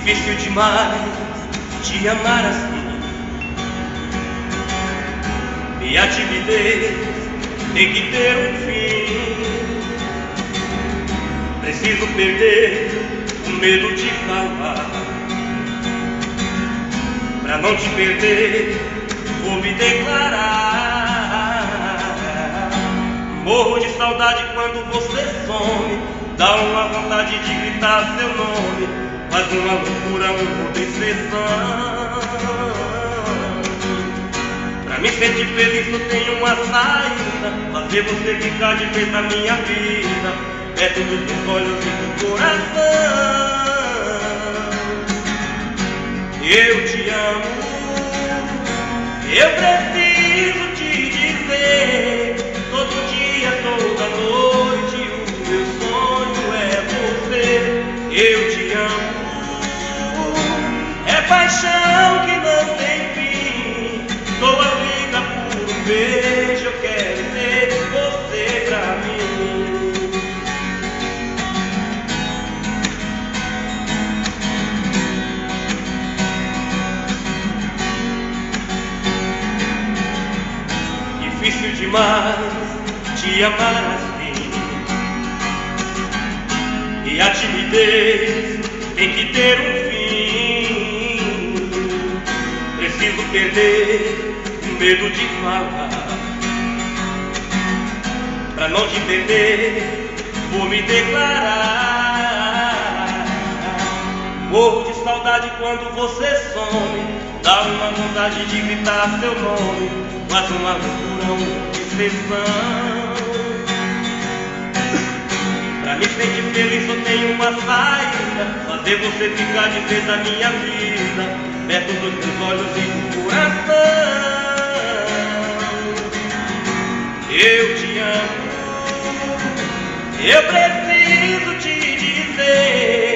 Difícil demais te amar assim. E a timidez tem que ter um fim. Preciso perder o medo de falar. Pra não te perder, vou me declarar. Morro de saudade quando você some. Dá uma vontade de gritar seu nome. Faz uma loucura, outra expressão. Pra me sentir feliz só tenho uma saída: fazer você ficar de vez na minha vida, perto dos teus olhos e do coração. Eu te amo, eu preciso te dizer, todo dia, toda noite, o meu sonho é você. Eu te amo, é paixão que não tem fim. Dou a vida por um beijo, eu quero ter você pra mim. Difícil demais te amar assim. E a timidez tem que ter um fim. Preciso perder o medo de falar. Pra não te perder, vou me declarar. Morro de saudade quando você some. Dá uma vontade de gritar seu nome. Faz uma loucura, uma expressão. Pra me sentir feliz só tenho uma saída: fazer você ficar de vez na minha vida, perto dos teus olhos e do coração. Eu te amo, eu preciso te dizer,